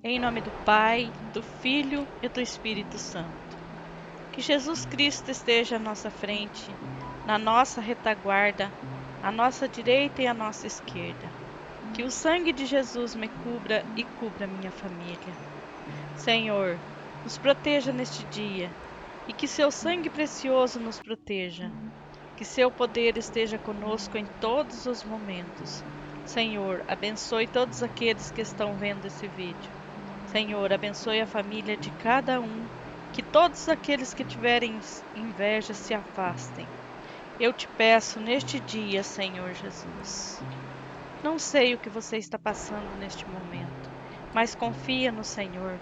Em nome do Pai, do Filho e do Espírito Santo. Que Jesus Cristo esteja à nossa frente, na nossa retaguarda, à nossa direita e à nossa esquerda. Que o sangue de Jesus me cubra e cubra minha família. Senhor, nos proteja neste dia e que seu sangue precioso nos proteja. Que seu poder esteja conosco em todos os momentos. Senhor, abençoe todos aqueles que estão vendo esse vídeo. Senhor, abençoe a família de cada um, que todos aqueles que tiverem inveja se afastem. Eu te peço neste dia, Senhor Jesus. Não sei o que você está passando neste momento, mas confia no Senhor,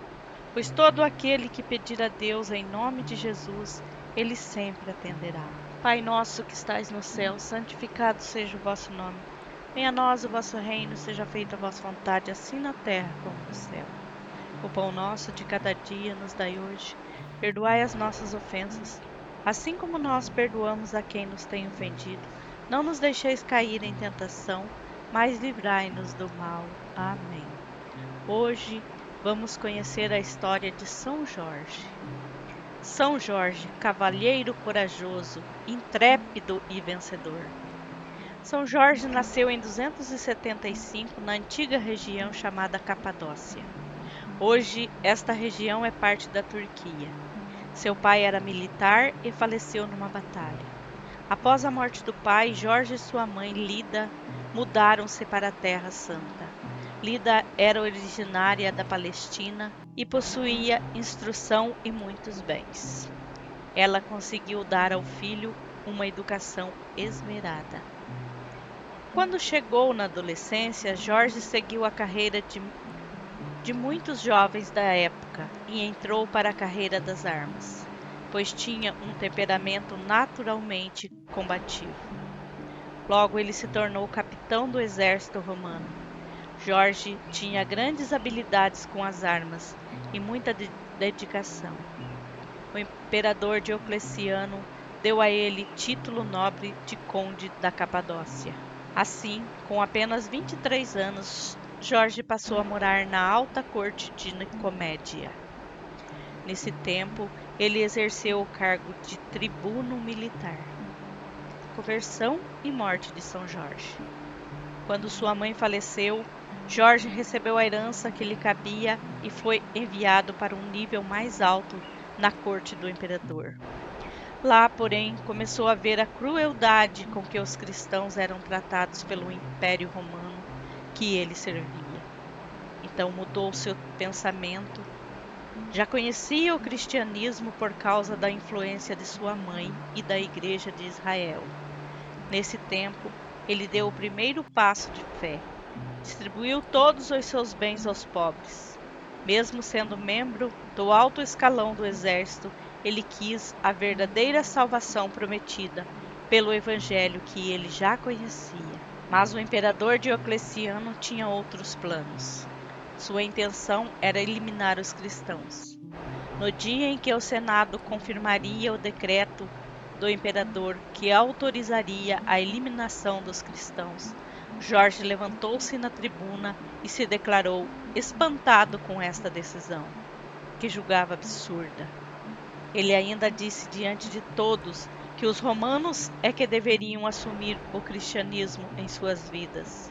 pois todo aquele que pedir a Deus em nome de Jesus, Ele sempre atenderá. Pai nosso que estais no céu, santificado seja o vosso nome. Venha a nós o vosso reino, seja feita a vossa vontade, assim na terra como no céu. O pão nosso de cada dia nos dai hoje. Perdoai as nossas ofensas, assim como nós perdoamos a quem nos tem ofendido. Não nos deixeis cair em tentação, mas livrai-nos do mal. Amém. Hoje vamos conhecer a história de São Jorge. São Jorge, cavalheiro corajoso, intrépido e vencedor. São Jorge nasceu em 275 na antiga região chamada Capadócia. Hoje, esta região é parte da Turquia. Seu pai era militar e faleceu numa batalha. Após a morte do pai, Jorge e sua mãe, Lida, mudaram-se para a Terra Santa. Lida era originária da Palestina e possuía instrução e muitos bens. Ela conseguiu dar ao filho uma educação esmerada. Quando chegou na adolescência, Jorge seguiu a carreira de muitos jovens da época e entrou para a carreira das armas, pois tinha um temperamento naturalmente combativo. Logo ele se tornou capitão do exército romano. Jorge tinha grandes habilidades com as armas e muita dedicação. O imperador Diocleciano deu a ele título nobre de conde da Capadócia. Assim, com apenas 23 anos, Jorge passou a morar na alta corte de Nicomédia. Nesse tempo, ele exerceu o cargo de tribuno militar. Conversão e morte de São Jorge. Quando sua mãe faleceu, Jorge recebeu a herança que lhe cabia e foi enviado para um nível mais alto na corte do imperador. Lá, porém, começou a ver a crueldade com que os cristãos eram tratados pelo Império Romano que ele servia. Então mudou seu pensamento. Já conhecia o cristianismo por causa da influência de sua mãe e da Igreja de Israel. Nesse tempo, ele deu o primeiro passo de fé. Distribuiu todos os seus bens aos pobres. Mesmo sendo membro do alto escalão do exército, ele quis a verdadeira salvação prometida pelo evangelho que ele já conhecia. Mas o imperador Diocleciano tinha outros planos. Sua intenção era eliminar os cristãos. No dia em que o Senado confirmaria o decreto do imperador que autorizaria a eliminação dos cristãos, Jorge levantou-se na tribuna e se declarou espantado com esta decisão, que julgava absurda. Ele ainda disse diante de todos que os romanos é que deveriam assumir o cristianismo em suas vidas.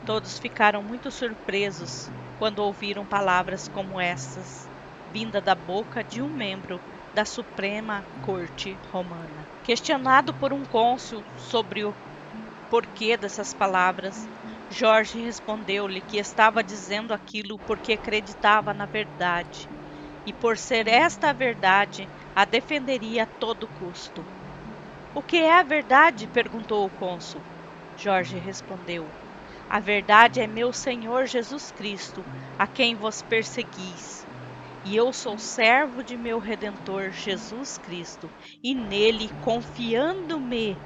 Todos ficaram muito surpresos quando ouviram palavras como estas, vinda da boca de um membro da Suprema Corte Romana. Questionado por um cônsul sobre o porquê dessas palavras, Jorge respondeu-lhe que estava dizendo aquilo porque acreditava na verdade, e por ser esta a verdade, a defenderia a todo custo. O que é a verdade? Perguntou o cônsul. Jorge respondeu: a verdade é meu Senhor Jesus Cristo, a quem vos perseguis. E eu sou servo de meu Redentor Jesus Cristo, e nele, confiando-me,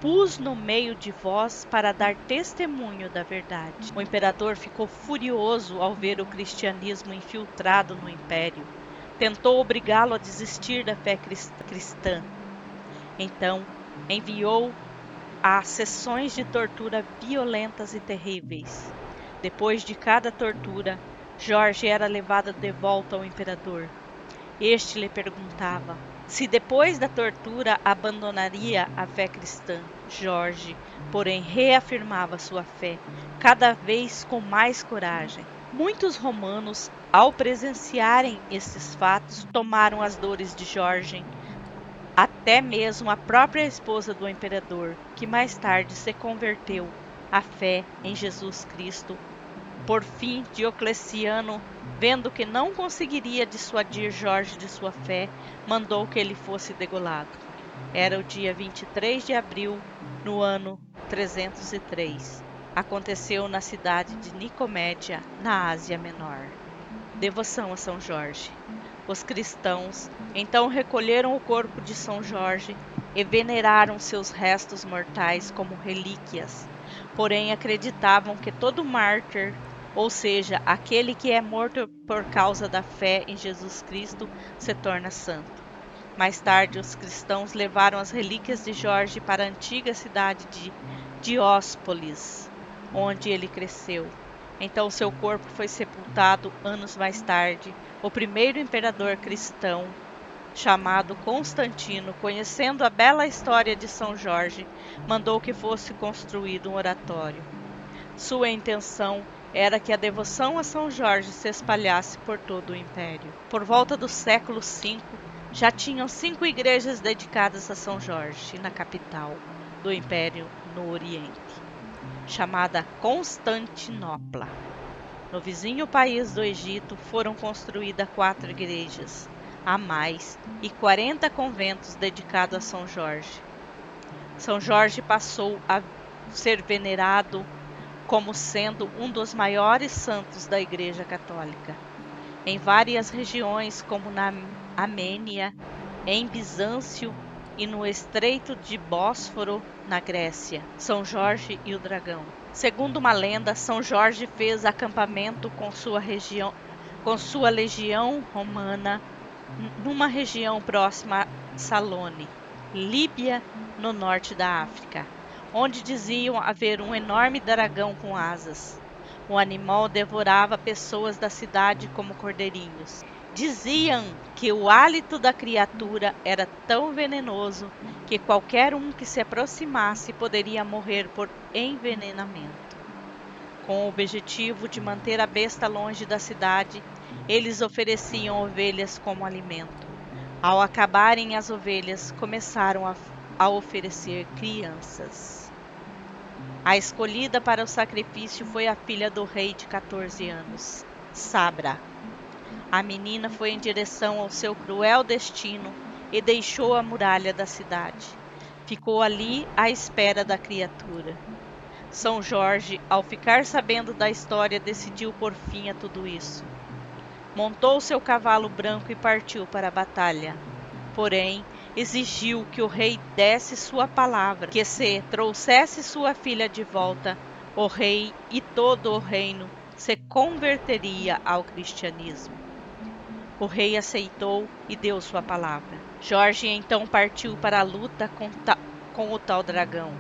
pus no meio de vós para dar testemunho da verdade. O imperador ficou furioso ao ver o cristianismo infiltrado no império. Tentou obrigá-lo a desistir da fé cristã. Então, enviou a sessões de tortura violentas e terríveis. Depois de cada tortura, Jorge era levado de volta ao imperador. Este lhe perguntava se depois da tortura abandonaria a fé cristã. Jorge, porém, reafirmava sua fé, cada vez com mais coragem. Muitos romanos, ao presenciarem esses fatos, tomaram as dores de Jorge. Até mesmo a própria esposa do imperador, que mais tarde se converteu à fé em Jesus Cristo. Por fim, Diocleciano, vendo que não conseguiria dissuadir Jorge de sua fé, mandou que ele fosse degolado. Era o dia 23 de abril, no ano 303. Aconteceu na cidade de Nicomédia, na Ásia Menor. Devoção a São Jorge. Os cristãos então recolheram o corpo de São Jorge e veneraram seus restos mortais como relíquias. Porém, acreditavam que todo mártir, ou seja, aquele que é morto por causa da fé em Jesus Cristo, se torna santo. Mais tarde, os cristãos levaram as relíquias de Jorge para a antiga cidade de Dióspolis, onde ele cresceu. Então seu corpo foi sepultado anos mais tarde. O primeiro imperador cristão, chamado Constantino, conhecendo a bela história de São Jorge, mandou que fosse construído um oratório. Sua intenção era que a devoção a São Jorge se espalhasse por todo o império. Por volta do século V, já tinham 5 igrejas dedicadas a São Jorge na capital do império no Oriente, chamada Constantinopla. No vizinho país do Egito foram construídas 4 igrejas a mais e 40 conventos dedicados a São Jorge. São Jorge passou a ser venerado como sendo um dos maiores santos da Igreja Católica. Em várias regiões, como na Armênia, em Bizâncio e no Estreito de Bósforo, na Grécia. São Jorge e o Dragão. Segundo uma lenda, São Jorge fez acampamento com sua legião romana numa região próxima a Salone, Líbia, no norte da África, onde diziam haver um enorme dragão com asas. O animal devorava pessoas da cidade como cordeirinhos. Diziam que o hálito da criatura era tão venenoso que qualquer um que se aproximasse poderia morrer por envenenamento. Com o objetivo de manter a besta longe da cidade, eles ofereciam ovelhas como alimento. Ao acabarem as ovelhas, começaram a oferecer crianças. A escolhida para o sacrifício foi a filha do rei de 14 anos, Sabra. A menina foi em direção ao seu cruel destino e deixou a muralha da cidade. Ficou ali à espera da criatura. São Jorge, ao ficar sabendo da história, decidiu pôr fim a tudo isso. Montou seu cavalo branco e partiu para a batalha. Porém, exigiu que o rei desse sua palavra, que se trouxesse sua filha de volta, o rei e todo o reino se converteria ao cristianismo. O rei aceitou e deu sua palavra. Jorge então partiu para a luta com o tal dragão.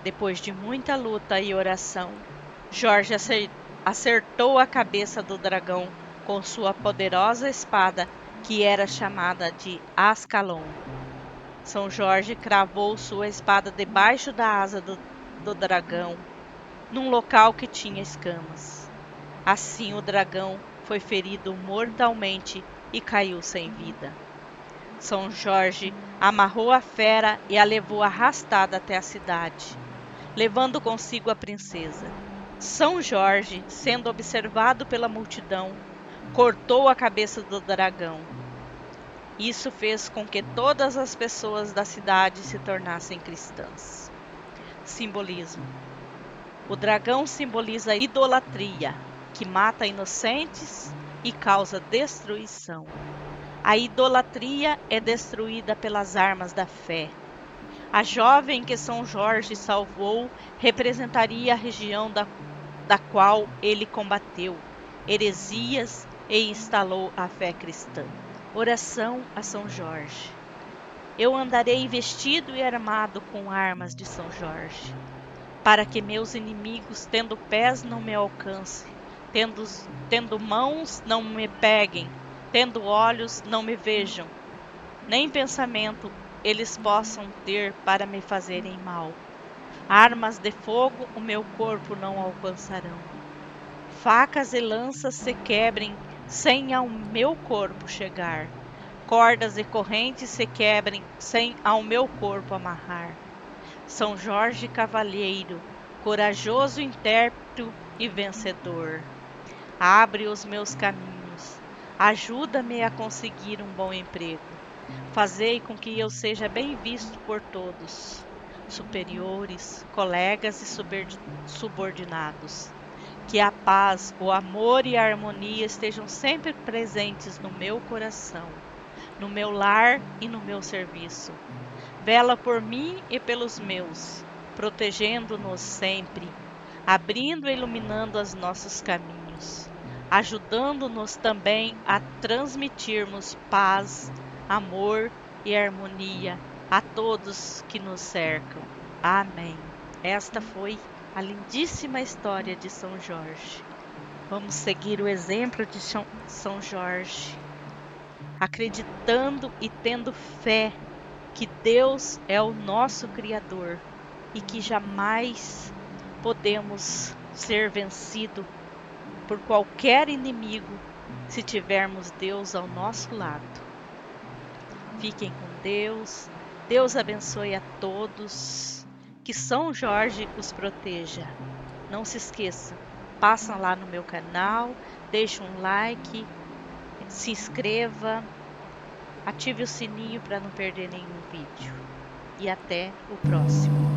Depois de muita luta e oração, Jorge acertou a cabeça do dragão com sua poderosa espada, que era chamada de Ascalon. São Jorge cravou sua espada debaixo da asa do dragão, num local que tinha escamas. Assim o dragão foi ferido mortalmente e caiu sem vida. São Jorge amarrou a fera e a levou arrastada até a cidade, levando consigo a princesa. São Jorge, sendo observado pela multidão, cortou a cabeça do dragão. Isso fez com que todas as pessoas da cidade se tornassem cristãs. Simbolismo. O dragão simboliza a idolatria, que mata inocentes e causa destruição. A idolatria é destruída pelas armas da fé. A jovem que São Jorge salvou representaria a região da qual ele combateu heresias e instalou a fé cristã. Oração a São Jorge. Eu andarei vestido e armado com armas de São Jorge, para que meus inimigos, tendo pés, não me alcancem, Tendo mãos, não me peguem, tendo olhos, não me vejam, nem pensamento eles possam ter para me fazerem mal. Armas de fogo o meu corpo não alcançarão. Facas e lanças se quebrem sem ao meu corpo chegar. Cordas e correntes se quebrem sem ao meu corpo amarrar. São Jorge Cavalheiro, corajoso intérprete e vencedor. Abre os meus caminhos. Ajuda-me a conseguir um bom emprego. Fazei com que eu seja bem visto por todos, superiores, colegas e subordinados. Que a paz, o amor e a harmonia estejam sempre presentes no meu coração, no meu lar e no meu serviço. Vela por mim e pelos meus, protegendo-nos sempre, abrindo e iluminando os nossos caminhos, ajudando-nos também a transmitirmos paz, amor e harmonia a todos que nos cercam. Amém. Esta foi a lindíssima história de São Jorge. Vamos seguir o exemplo de São Jorge, acreditando e tendo fé que Deus é o nosso Criador e que jamais podemos ser vencidos por qualquer inimigo se tivermos Deus ao nosso lado. Fiquem com Deus. Deus abençoe a todos. Que São Jorge os proteja. Não se esqueça, passam lá no meu canal, deixe um like, se inscreva, ative o sininho para não perder nenhum vídeo. E até o próximo.